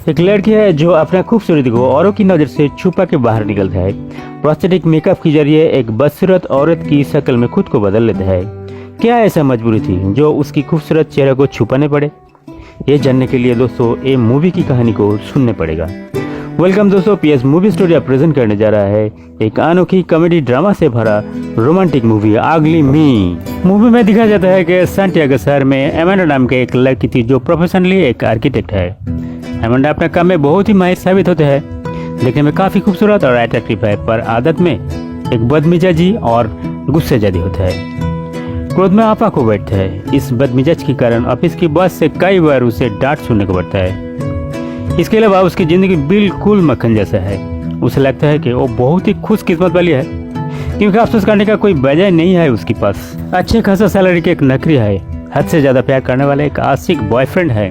एक लड़की है जो अपना खूबसूरती को औरों की नज़र से छुपा के बाहर निकलता है। प्रोस्थेटिक मेकअप के जरिए एक बदसूरत औरत की शक्ल में खुद को बदल लेता है। क्या ऐसा मजबूरी थी जो उसकी खूबसूरत चेहरे को छुपाने पड़े? ये जानने के लिए दोस्तों ये मूवी की कहानी को सुनने पड़ेगा। वेलकम दोस्तों, पीएस मूवी स्टूडियो प्रेजेंट करने जा रहा है एक अनोखी कॉमेडी ड्रामा से भरा रोमांटिक मूवी अगली मी। मूवी में दिखाया जाता है कि सैंटियागो शहर में एमेंडा नाम के एक लड़की थी जो प्रोफेशनली एक आर्किटेक्ट है। एमेंडा अपने काम में बहुत ही माहिर साबित होते हैं, देखने में काफी खूबसूरत और अट्रैक्टिव है, पर आदत में एक बदमिजाजी और गुस्से जदी होता है। क्रोध में आपा को बैठता है। इस बदमिजाज के कारण ऑफिस की बॉस से कई बार उसे डांट सुनने को पड़ता है। इसके अलावा उसकी जिंदगी बिल्कुल मक्खन जैसा है। उसे लगता है कि वो बहुत ही खुशकिस्मत वाली है, क्योंकि अफसोस करने का कोई वजह नहीं है उसके पास। अच्छे खासा सैलरी के एक नौकरी है, हद से ज्यादा प्यार करने वाला एक आशिक बॉयफ्रेंड है,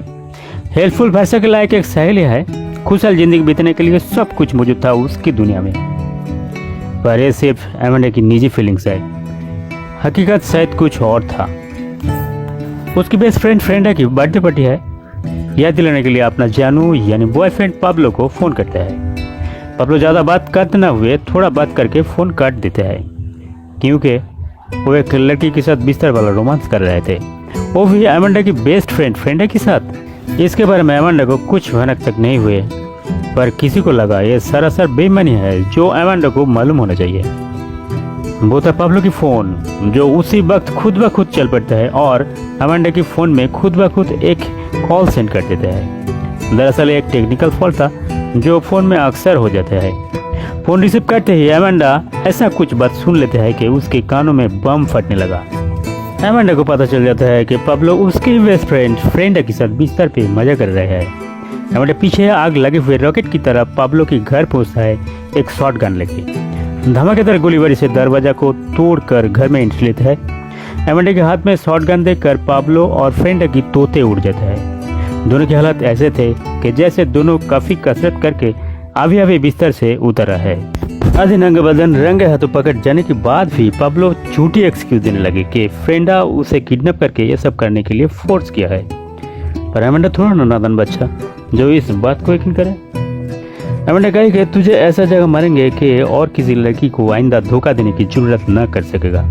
हेल्पफुल भाषा के लायक एक सहेली है। खुशहाल जिंदगी बीतने के लिए सब कुछ मौजूद था उसकी दुनिया में, पर ये सिर्फ एमेंडा की निजी फीलिंग्स है। हकीकत शायद कुछ और था। उसकी बेस्ट फ्रेंड की बर्थडे पार्टी है। याद दिलाने के लिए अपना जानू यानी बॉयफ्रेंड पाब्लो को फोन करता है। पाब्लो ज्यादा बात करते न हुए थोड़ा बात करके फोन काट देते हैं, क्योंकि वो एक लड़की के साथ बिस्तर वाला रोमांस कर रहे थे, वो भी एमेंडा की बेस्ट फ्रेंड के साथ। इसके बारे में एमेंडा को कुछ भनक तक नहीं हुए, पर किसी को लगा ये सरासर बेईमानी है जो एमेंडा को मालूम होना चाहिए। वो था पाब्लो की फोन, जो उसी वक्त खुद ब खुद चल पड़ता है और एमेंडा की फोन में खुद ब खुद एक कॉल सेंड कर देता है। दरअसल एक टेक्निकल फॉल्ट था जो फोन में अक्सर हो जाता है। फोन रिसीव करते ही एमेंडा ऐसा कुछ बात सुन लेते हैं कि उसके कानों में बम फटने लगा। एमेंडा को पता चल जाता है कि पाब्लो उसके बेस्ट फ्रेंड के साथ बिस्तर पे मजा कर रहे हैं। एमेंडा पीछे आग लगे हुए रॉकेट की तरह पाब्लो के घर पहुंचता है एक शॉटगन लेके। धमाकेदार गोलीबारी से दरवाजा को तोड़कर घर में एंट्री लेता है। एमेंडा के हाथ में शॉटगन देखकर पाब्लो और फ्रेंड की तोते उड़ जाता है। दोनों के हालात ऐसे थे कि जैसे दोनों काफी कसरत करके अभी बिस्तर से उतरा है। आधे नंगे बदन रंगे हाथों पकड़ जाने के बाद भी पाब्लो झूठी एक्सक्यूज देने लगे कि फ्रेंडा उसे किडनैप करके ये सब करने के लिए फोर्स किया है। पर एमेंडा थोड़ा नादान बच्चा जो इस बात को यकीन करे। एमेंडा कहे कि तुझे ऐसा जगह मारेंगे कि और किसी लड़की को आइंदा धोखा देने की जरूरत न कर सकेगा।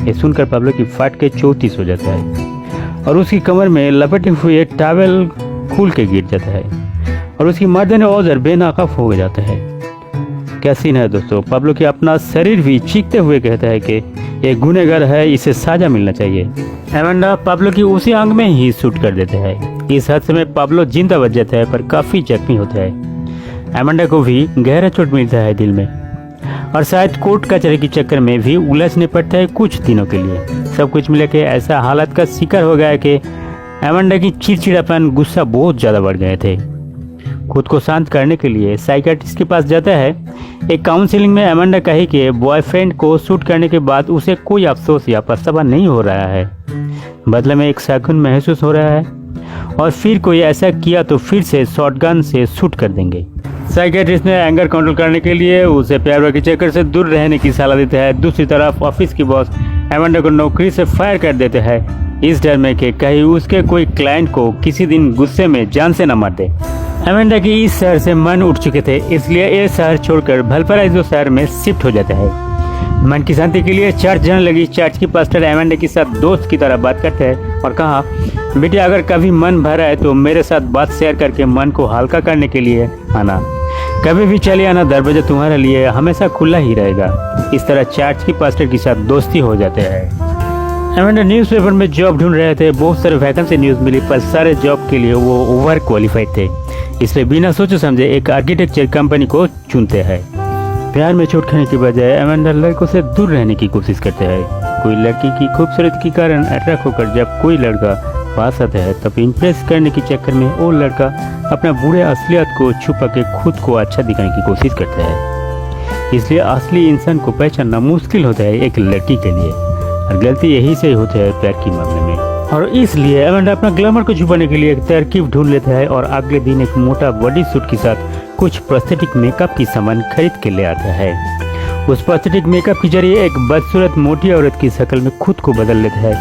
ये सुनकर पाब्लो की फाट के चौतीस हो जाता है और उसकी कमर में लपेटे हुए टावल खुल के गिर जाता है और उसकी मर्दाने औजार बेनकाब हो जाता है। क्या सीन है दोस्तों। पाब्लो की अपना शरीर भी चीखते हुए कहता है कि ये गुनहगार है, इसे सजा मिलना चाहिए। एमेंडा पाब्लो की उसी आंग में ही शूट कर देते हैं। इस हादसे में पाब्लो जिंदा बच जाता है, पर काफी जख्मी होता है। एमेंडा को भी गहरा चोट मिलता है दिल में और शायद कोर्ट कचहरी के चक्कर में भी उलझने पड़ता है कुछ दिनों के लिए। सब कुछ मिला के ऐसा हालत का शिकार हो गया कि एमेंडा की चिड़चिड़ापन गुस्सा बहुत ज्यादा बढ़ गए थे। खुद को शांत करने के लिए साइकियाट्रिस्ट के पास जाता है। एक काउंसलिंग में एमेंडा कही कि बॉयफ्रेंड को शूट करने के बाद उसे कोई अफसोस या पछतावा नहीं हो रहा है, बदले में एक सुकून महसूस हो रहा है और फिर कोई ऐसा किया तो फिर से शॉटगन से शूट कर देंगे। साइकियाट्रिस्ट ने एंगर कंट्रोल करने के लिए उसे प्यार के चक्कर से दूर रहने की सलाह देता है। दूसरी तरफ ऑफिस की बॉस एमेंडा को नौकरी से फायर कर देते हैं, इस डर में कि कहीं उसके कोई क्लाइंट को किसी दिन गुस्से में जान से न मार दे। एमेंडा की इस शहर से मन उठ चुके थे, इसलिए ये शहर छोड़कर वैल्पराइजो शहर में शिफ्ट हो जाता है। मन की शांति के लिए चर्च जाने लगी। चर्च की पास्टर एमेंडा के साथ दोस्त की तरह बात करते हैं और कहा, बेटी अगर कभी मन भरा है तो मेरे साथ बात शेयर करके मन को हल्का करने के लिए आना। कभी भी चले आना, दरवाजा तुम्हारे लिए हमेशा खुला ही रहेगा। इस तरह चर्च की पास्टर के साथ दोस्ती हो जाते हैं। एमेंडा न्यूज़पेपर में जॉब ढूंढ रहे थे। बहुत सारे वैकेंसी न्यूज़ मिली, पर सारे जॉब के लिए वो ओवर क्वालिफाइड थे, इसलिए बिना सोचे समझे एक आर्किटेक्चर कंपनी को चुनते हैं। प्यार में चोट खाने की बजाय एमेंडा लड़कों से दूर रहने की कोशिश करते हैं। कोई लड़की की खूबसूरती के कारण अट्रैक्ट होकर जब कोई लड़का पास आता है तब इम्प्रेस करने के चक्कर में वो लड़का अपना बुरे असलियत को छुपा के खुद को अच्छा दिखाने की कोशिश करता है। इसलिए असली इंसान को पहचानना मुश्किल होता है एक लड़की के लिए, और गलती यही से होती है प्यार के मामले में। और इसलिए एमेंडा अपना ग्लैमर को छुपाने के लिए एक तरकीब ढूंढ लेता है और अगले दिन एक मोटा बॉडी सूट के साथ कुछ प्रोस्थेटिक मेकअप की सामान खरीद के ले आता है। उस प्रोस्थेटिक मेकअप के जरिए एक बदसूरत मोटी औरत की शक्ल में खुद को बदल लेता है।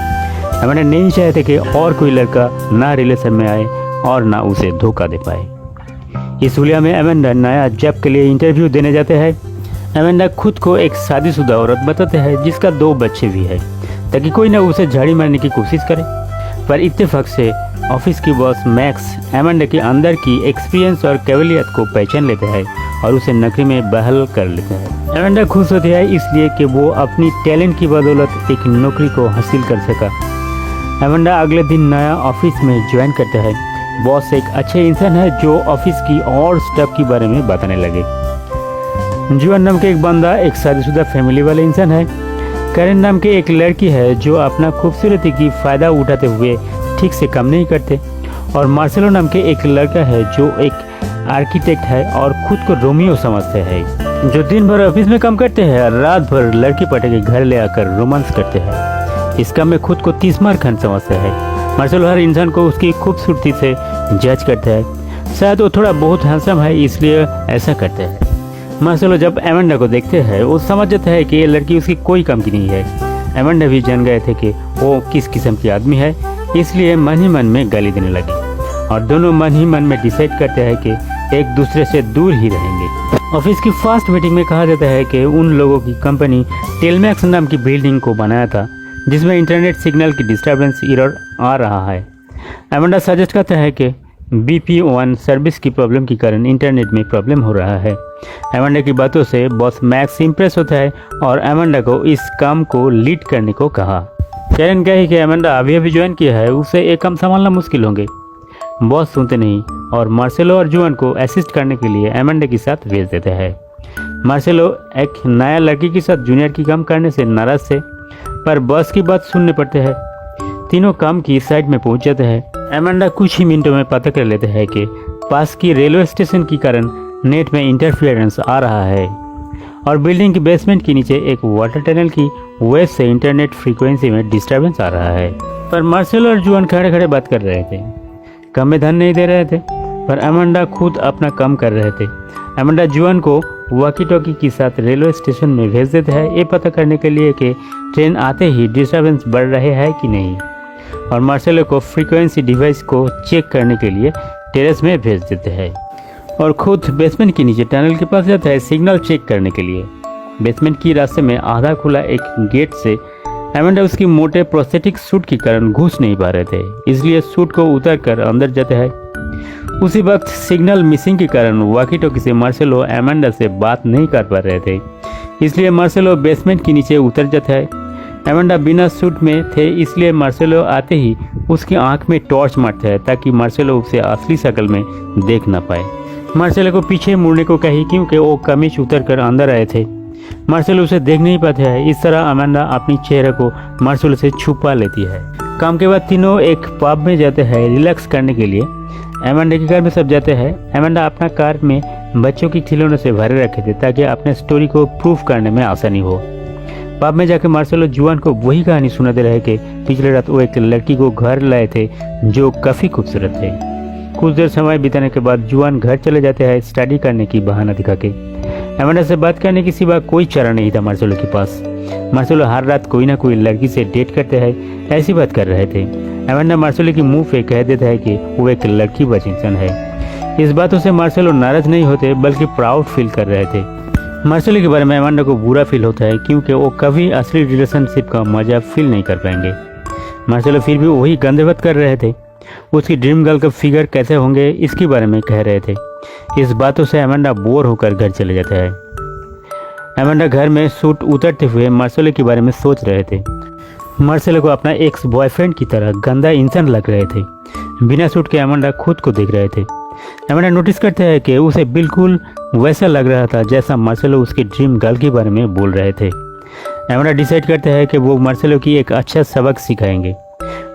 एमेंडा नहीं चाहते कि और कोई लड़का ना रिलेशन में आए और ना उसे धोखा दे पाए। इस हुलिया में अमेंडा नया जॉब के लिए इंटरव्यू देने जाते हैं। अमेंडा खुद को एक शादीशुदा औरत बताते हैं जिसका 2 बच्चे भी है, ताकि कोई ना उसे झाड़ी मारने की कोशिश करे। पर इत्तेफाक से ऑफिस की बॉस मैक्स अमेंडा के अंदर की एक्सपीरियंस और कैवलियत को पहचान लेते हैं और उसे नौकरी में बहाल कर लेते हैं। अमेंडा खुश होती है इसलिए कि वो अपनी टैलेंट की बदौलत एक नौकरी को हासिल कर सका। अमेंडा अगले दिन नया ऑफिस में ज्वाइन करता है। बॉस एक अच्छे इंसान है जो ऑफिस की और स्टाफ के बारे में बताने लगे। जुआन नाम के एक बंदा एक शादीशुदा फैमिली वाले इंसान है। कैरन नाम के एक लड़की है जो अपना खूबसूरती की फ़ायदा उठाते हुए ठीक से काम नहीं करते। और मार्सेलो नाम के एक लड़का है जो एक आर्किटेक्ट है और खुद को रोमियो समझते हैं, जो दिन भर ऑफिस में काम करते हैं और रात भर लड़की पटे के घर ले आकर रोमांस करते हैं। इस काम में खुद को 30 मार खान समझते हैं। मार्सेलो हर इंसान को उसकी खूबसूरती से जज करता है। शायद वो थोड़ा बहुत हैंडसम है इसलिए ऐसा करते हैं। मार्सेलो जब अमेंडा को देखते हैं वो समझ जाता है कि ये लड़की उसकी कोई काम की नहीं है। अमेंडा भी जान गए थे कि वो किस किस्म की आदमी है, इसलिए मन ही मन में गाली देने लगे और दोनों मन ही मन में डिसाइड करते हैं कि एक दूसरे से दूर ही रहेंगे। ऑफिस की फर्स्ट मीटिंग में कहा जाता है कि उन लोगों की कंपनी टेलमैक्स नाम की बिल्डिंग को बनाया था जिसमें इंटरनेट सिग्नल की डिस्टर्बेंस एरर आ रहा है। अमेंडा सजेस्ट करता है कि BP1 सर्विस की प्रॉब्लम के कारण इंटरनेट में प्रॉब्लम हो रहा है। अमेंडा की बातों से बॉस मैक्स इम्प्रेस होता है और अमेंडा को इस काम को लीड करने को कहा। कैरन कहे कि अमेंडा अभी ज्वाइन किया है, उसे एक काम संभालना मुश्किल होंगे। बॉस सुनते नहीं और मार्सेलो और जुआन को असिस्ट करने के लिए अमेंडा के साथ भेज देते हैं। मार्सेलो एक नया लड़की के साथ जूनियर की काम करने से नाराज थे, पर बॉस की बात सुनने पड़ते हैं। तीनों काम की साइड में पहुंच जाते हैं। अमेंडा कुछ ही मिनटों में पता कर लेते हैं कि पास की रेलवे स्टेशन के कारण नेट में इंटरफेरेंस आ रहा है और बिल्डिंग के बेसमेंट के नीचे एक वाटर टनल की वेव से इंटरनेट फ्रीक्वेंसी में डिस्टर्बेंस आ रहा है। पर मार्सेलो और जुआन खड़े खड़े बात कर रहे थे, काम में ध्यान नहीं दे रहे थे, पर अमेंडा खुद अपना काम कर रहे थे। अमेंडा जुआन को वॉकी टॉकी के साथ रेलवे स्टेशन में भेज देते हैं ये पता करने के लिए कि ट्रेन आते ही डिस्टर्बेंस बढ़ रहे हैं कि नहीं, और मार्सेलो को फ्रीक्वेंसी डिवाइस को चेक करने के लिए टेरेस में भेज देते हैं और खुद बेसमेंट के नीचे टनल के पास जाता है सिग्नल चेक करने के लिए। बेसमेंट की रास्ते में आधा खुला एक गेट से अमेंडा उसकी मोटे प्रोस्थेटिक सूट के कारण घुस नहीं पा रहे थे, इसलिए सूट को उतार कर अंदर जाते हैं। उसी वक्त सिग्नल मिसिंग के कारण वॉकी टॉकी से मार्सेलो अमेंडा से बात नहीं कर पा रहे थे, इसलिए मार्सेलो बेसमेंट के नीचे उतर जाता है। अमेंडा बिना सूट में थे इसलिए मार्सेलो आते ही उसकी आंख में टॉर्च मारता है ताकि मार्सेलो उसे असली शक्ल में देख ना पाए। मार्सेलो को पीछे मुड़ने को कही क्योंकि वो कमीज उतर कर अंदर आए थे। मार्सेलो उसे देख नहीं पाते हैं। इस तरह अमेंडा अपनी चेहरे को मार्सेलो से छुपा लेती है। काम के बाद तीनों एक पब में जाते हैं रिलैक्स करने के लिए। अमेंडा के घर में सब जाते हैं। अमेंडा अपना कार में बच्चों की खिलौनों से भरे रखे थे ताकि अपने स्टोरी को प्रूफ करने में आसानी हो। पब में जाकर मार्सेलो जुआन को वही कहानी सुनाते रहे कि पिछले रात वो एक लड़की को घर लाए थे जो काफ़ी खूबसूरत थे। कुछ देर समय बिताने के बाद जुआन घर चले जाते हैं स्टडी करने की बहाना दिखा के। अमेंडा से बात करने के सिवा कोई चारा नहीं था मार्सेलो के पास। मार्सेलो हर रात कोई ना कोई लड़की से डेट करते हैं ऐसी बात कर रहे थे। अमेंडा मार्सेलो के मुंह पे कह देता है कि वो एक लड़की बच इंसान है। इस बातों से मार्सेलो नाराज नहीं होते बल्कि प्राउड फील कर रहे थे। मार्सेलो के बारे में अमेंडा को बुरा फील होता है क्योंकि वो कभी असली रिलेशनशिप का मजा फील नहीं कर पाएंगे। मार्सेलो फिर भी वही गंदे बात कर रहे थे। उसकी ड्रीम गर्ल का फिगर कैसे होंगे इसके बारे में कह रहे थे। इस बातों से अमेंडा बोर होकर घर चले जाता है। अमेंडा घर में सूट उतरते हुए मार्सेलो के बारे में सोच रहे थे। मार्सेलो को अपना एक्स बॉयफ्रेंड की तरह गंदा इंसान लग रहे थे। बिना सूट के अमेंडा खुद को देख रहे थे। अमेंडा नोटिस करते हैं कि उसे बिल्कुल वैसा लग रहा था जैसा मार्सेलो उसके ड्रीम गर्ल के बारे में बोल रहे थे। अमेंडा डिसाइड करते हैं कि वो मार्सेलो की एक अच्छा सबक सिखाएंगे।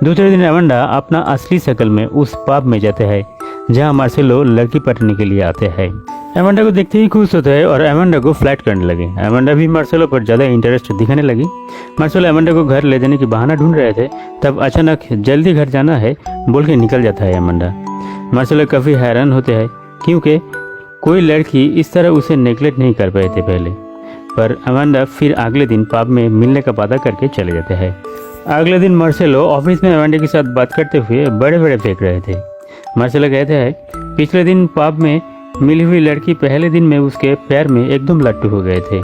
दूसरे दिन अमेंडा अपना असली शक्ल में उस पब में जाते हैं जहां मार्सेलो लड़की पटने के लिए आते हैं। अमेंडा को देखते ही खुश होता है और अमेंडा को फ्लैट करने लगे। अमेंडा भी मार्सेलो पर ज़्यादा इंटरेस्ट दिखाने लगी। मार्सेलो अमेंडा को घर ले जाने की बहाना ढूंढ रहे थे, तब अचानक जल्दी घर जाना है बोल के निकल जाता है अमेंडा। मार्सेलो काफ़ी हैरान होते हैं क्योंकि कोई लड़की इस तरह उसे नेगलेक्ट नहीं कर पाए थे पहले। पर अमेंडा फिर अगले दिन पब में मिलने का वादा करके चले जाते हैं। अगले दिन मार्सेलो ऑफिस में अमेंडा के साथ बात करते हुए बड़े बड़े फेंक रहे थे। मार्सेलो कहते हैं पिछले दिन पब में मिली हुई लड़की पहले दिन में उसके पैर में एकदम लट्टू हो गए थे।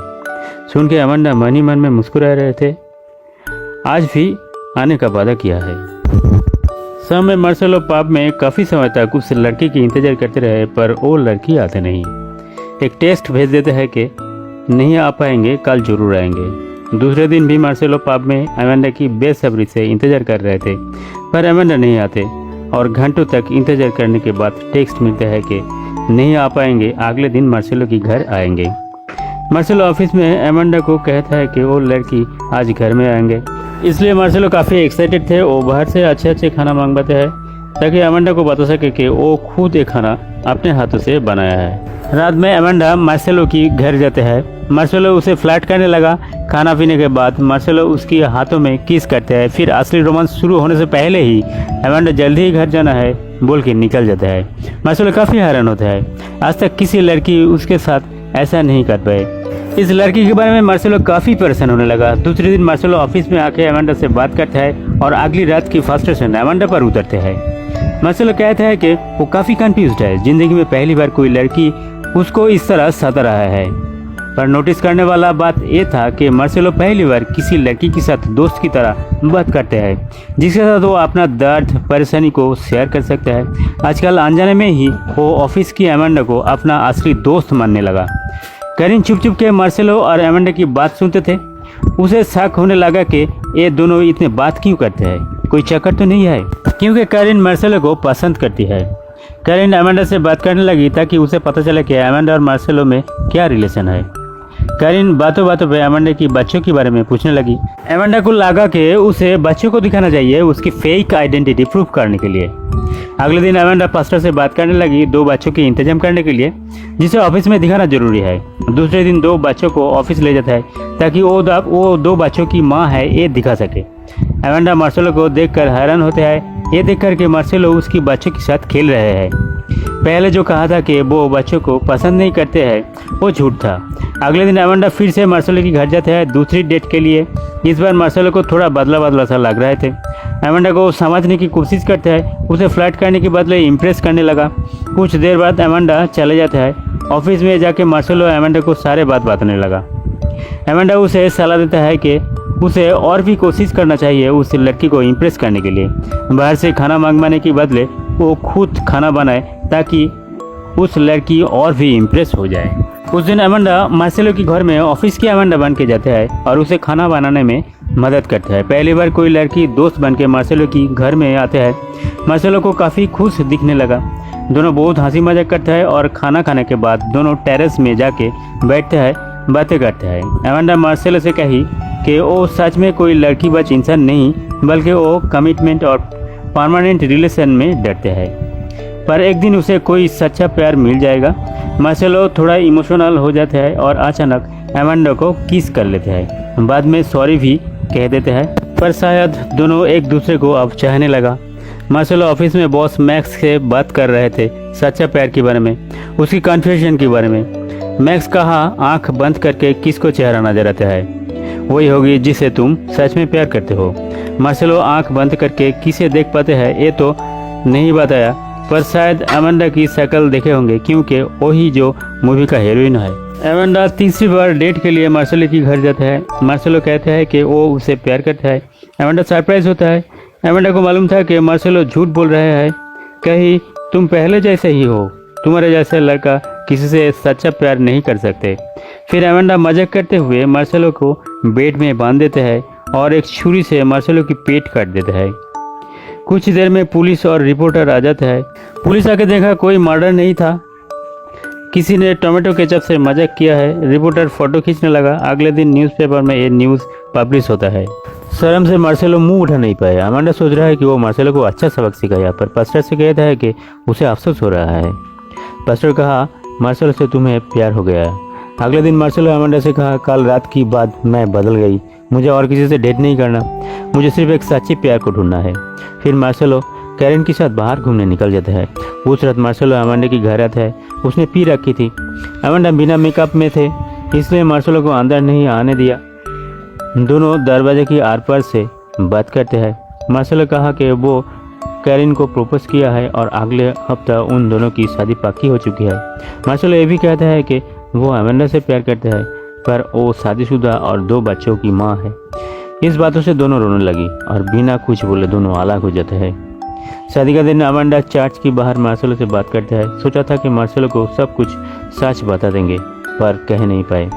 सुन के अमांडा मन ही मन में मुस्कुरा रहे थे। आज भी आने का वादा किया है। शाम में मार्सेलो पब में काफ़ी समय तक उस लड़की की इंतज़ार करते रहे, पर वो लड़की आते नहीं। एक टेक्स्ट भेज देते हैं कि नहीं आ पाएंगे, कल जरूर आएंगे। दूसरे दिन भी मार्सेलो पब में अमांडा की बेसब्री से इंतज़ार कर रहे थे, पर अमांडा नहीं आते और घंटों तक इंतज़ार करने के बाद टेक्स्ट मिलता है कि नहीं आ पाएंगे, अगले दिन मार्सेलो की घर आएंगे। मार्सेलो ऑफिस में अमांडा को कहता है कि वो लड़की आज घर में आएंगे, इसलिए मार्सेलो काफ़ी एक्साइटेड थे। वो बाहर से अच्छे खाना मंगवाते हैं ताकि अमांडा को बता सके कि वो खुद ये खाना अपने हाथों से बनाया है। रात में अमांडा मार्सेलो की घर जाते हैं। मार्सेलो उसे फ्लर्ट करने लगा। खाना पीने के बाद मार्सेलो उसकी हाथों में किस करते हैं। फिर असली रोमांस शुरू होने से पहले ही अमांडा जल्दी ही घर जाना है बोल के निकल जाता है। मार्सेलो काफ़ी हैरान होता है, आज तक किसी लड़की उसके साथ ऐसा नहीं कर पाए। इस लड़की के बारे में मार्सेलो काफ़ी परेशान होने लगा। दूसरे दिन मार्सेलो ऑफिस में आके अमांडा से बात करता है और अगली रात की फ्रस्ट्रेशन अमांडा पर उतरते हैं। मार्सेलो कहता है कि वो काफ़ी कंफ्यूज्ड है, जिंदगी में पहली बार कोई लड़की उसको इस तरह सता रहा है। पर नोटिस करने वाला बात ये था कि मार्सेलो पहली बार किसी लड़की के साथ दोस्त की तरह बात करते हैं, जिसके साथ वो अपना दर्द परेशानी को शेयर कर सकता है। आजकल अनजाने में ही वो ऑफिस की अमांडा को अपना असली दोस्त मानने लगा। करीन चुप चुप के मार्सेलो और अमांडा की बात सुनते थे। उसे शक होने लगा कि ये दोनों इतने बात क्यों करते हैं, कोई चक्कर तो नहीं है, क्योंकि करीन मार्सेलो को पसंद करती है। करीन अमांडा से बात करने लगी ताकि उसे पता चले कि अमांडा और मार्सेलो में क्या रिलेशन है। करीन बातों बातों पे अमांडा की बच्चों के बारे में पूछने लगी। अमांडा को लगा कि उसे बच्चों को दिखाना चाहिए उसकी फेक आइडेंटिटी प्रूव करने के लिए। अगले दिन अमांडा पास्टर से बात करने लगी 2 बच्चों के इंतजाम करने के लिए, जिसे ऑफिस में दिखाना जरूरी है। दूसरे दिन 2 बच्चों को ऑफिस ले जाता है ताकि वो 2 बच्चों की माँ है ये दिखा सके। अमांडा मार्सेलो को देखकर हैरान होते हैं, ये देखकर कि मार्सेलो उसकी बच्चों के साथ खेल रहे हैं। पहले जो कहा था कि वो बच्चों को पसंद नहीं करते हैं वो झूठ था। अगले दिन अमांडा फिर से मार्सेलो के घर जाते हैं दूसरी डेट के लिए। इस बार मार्सेलो को थोड़ा बदला सा लग रहे थे। अमांडा को समझने की कोशिश करता है, उसे फ्लर्ट करने के बदले इम्प्रेस करने लगा। कुछ देर बाद अमांडा चले जाता है। ऑफिस में जाके मार्सेलो अमांडा को सारे बात बताने लगा। अमांडा उसे सलाह देता है कि उसे और भी कोशिश करना चाहिए उस लड़की को इम्प्रेस करने के लिए। बाहर से खाना मंगवाने के बदले वो खुद खाना बनाए ताकि उस लड़की और भी इम्प्रेस हो जाए। उस दिन अमांडा मार्सेलो के घर में ऑफिस की अमांडा बन के जाते हैं और उसे खाना बनाने में मदद करते हैं। पहली बार कोई लड़की दोस्त बन के मार्सेलो की घर में आते हैं। मार्सेलो को काफ़ी खुश दिखने लगा। दोनों बहुत हंसी मजाक करते हैं और खाना खाने के बाद दोनों टेरेस में जाके बैठते हैं, बातें करते हैं। अमांडा मार्सेलो से कही कि वो सच में कोई लड़की बच इंसान नहीं, बल्कि वो कमिटमेंट और परमानेंट रिलेशन में डरते हैं। पर एक दिन उसे कोई सच्चा प्यार मिल जाएगा। मार्सेलो थोड़ा इमोशनल हो जाता है और अचानक अमांडा को किस कर लेते हैं। बाद में सॉरी भी कह देते हैं, पर शायद दोनों एक दूसरे को अब चाहने लगा। मार्सेलो ऑफिस में बॉस मैक्स से बात कर रहे थे सच्चा प्यार के बारे में, उसकी कन्फ्यूजन के बारे में। मैक्स कहा, आंख बंद करके किसको चेहरा नजर आता है, वही होगी जिसे तुम सच में प्यार करते हो। मार्सेलो आंख बंद करके किसे देख पाते हैं ये तो नहीं बताया, पर शायद अमांडा की शक्ल देखे होंगे, क्योंकि वही जो मूवी का हीरोइन है। अमांडा तीसरी बार डेट के लिए मार्सेलो के घर जाता है। मार्सेलो कहता है कि वो उसे प्यार करता है। अमांडा सरप्राइज होता है। अमांडा को मालूम था कि मार्सेलो झूठ बोल रहे हैं। कही, तुम पहले जैसे ही हो, तुम्हारे जैसा लड़का किसी से सच्चा प्यार नहीं कर सकते। फिर अमांडा मजाक करते हुए मार्सेलो को बेड में बांध देते हैं और एक छुरी से मार्सेलो की पेट काट देते हैं। कुछ देर में पुलिस और रिपोर्टर आ जाता है। पुलिस आके देखा कोई मर्डर नहीं था, किसी ने टोमेटो केचप से मजाक किया है। रिपोर्टर फोटो खींचने लगा। अगले दिन न्यूज़पेपर में ये न्यूज़ पब्लिश होता है। शर्म से मार्सेलो मुंह उठा नहीं पाया। अमांडा सोच रहा है कि वो मार्सेलो को अच्छा सबक सिखाया, पर पास्टर से कहता है कि उसे अफसोस हो रहा है। पास्टर कहा, मार्सेलो से तुम्हें प्यार हो गया है। अगले दिन मार्सेलो अमांडा से कहा, कल रात की बात मैं बदल गई, मुझे और किसी से डेट नहीं करना, मुझे सिर्फ एक सच्चे प्यार को ढूंढना है। फिर मार्सेलो कैरेन के साथ बाहर घूमने निकल जाता है। उस रात मार्सेलो अमांडा के घर आता है। उसने पी रखी थी। अमांडा बिना मेकअप में थे, इसलिए मार्सेलो को अंदर नहीं आने दिया। दोनों दरवाजे की आर पार से बात करते हैं। मार्सेलो कहा कि वो कैरिन को प्रपोज किया है और अगले हफ्ता उन दोनों की शादी पक्की हो चुकी है। मार्सेलो ये भी कहता है कि वो अमेंडा से प्यार करता है, पर वो शादीशुदा और 2 बच्चों की माँ है। इस बातों से दोनों रोने लगी और बिना कुछ बोले दोनों अलग हो जाते हैं। शादी का दिन अमेंडा चर्च के बाहर मार्सेलो से बात करता है। सोचा था कि मार्सेलो को सब कुछ सच बता देंगे, पर कह नहीं पाए।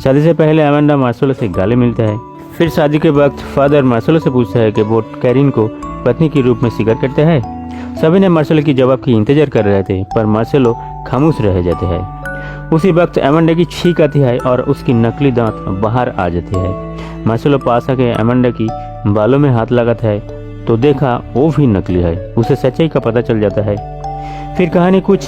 शादी से पहले अमेंडा मार्सेलो से गाली मिलता है। फिर शादी के वक्त फादर मार्सेलो से पूछता है कि वो कैरिन को पत्नी के रूप में स्वीकार करते हैं। सभी ने मार्सेलो की जवाब की इंतजार कर रहे थे, पर मार्सेलो खामोश रह जाते हैं। उसी वक्त अमेंडा की छींक आती है और उसकी नकली दांत बाहर आ जाती है। मार्सेलो पास आके अमेंडा की बालों में हाथ लगाता है तो देखा वो भी नकली है। उसे सच्चाई का पता चल जाता है। फिर कहानी कुछ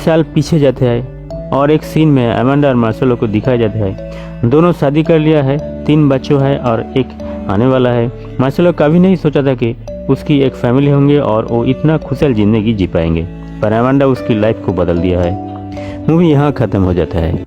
साल पीछे जाते हैं और एक सीन में अमेंडा और मार्सेलो को दिखाया जाता है। दोनों शादी कर लिया है, 3 बच्चों है और एक आने वाला है। मार्सेलो कभी नहीं सोचा था कि उसकी एक फैमिली होंगे और वो इतना खुशहाल जिंदगी जी पाएंगे, पर अमेंडा उसकी लाइफ को बदल दिया है। मूवी यहाँ खत्म हो जाता है।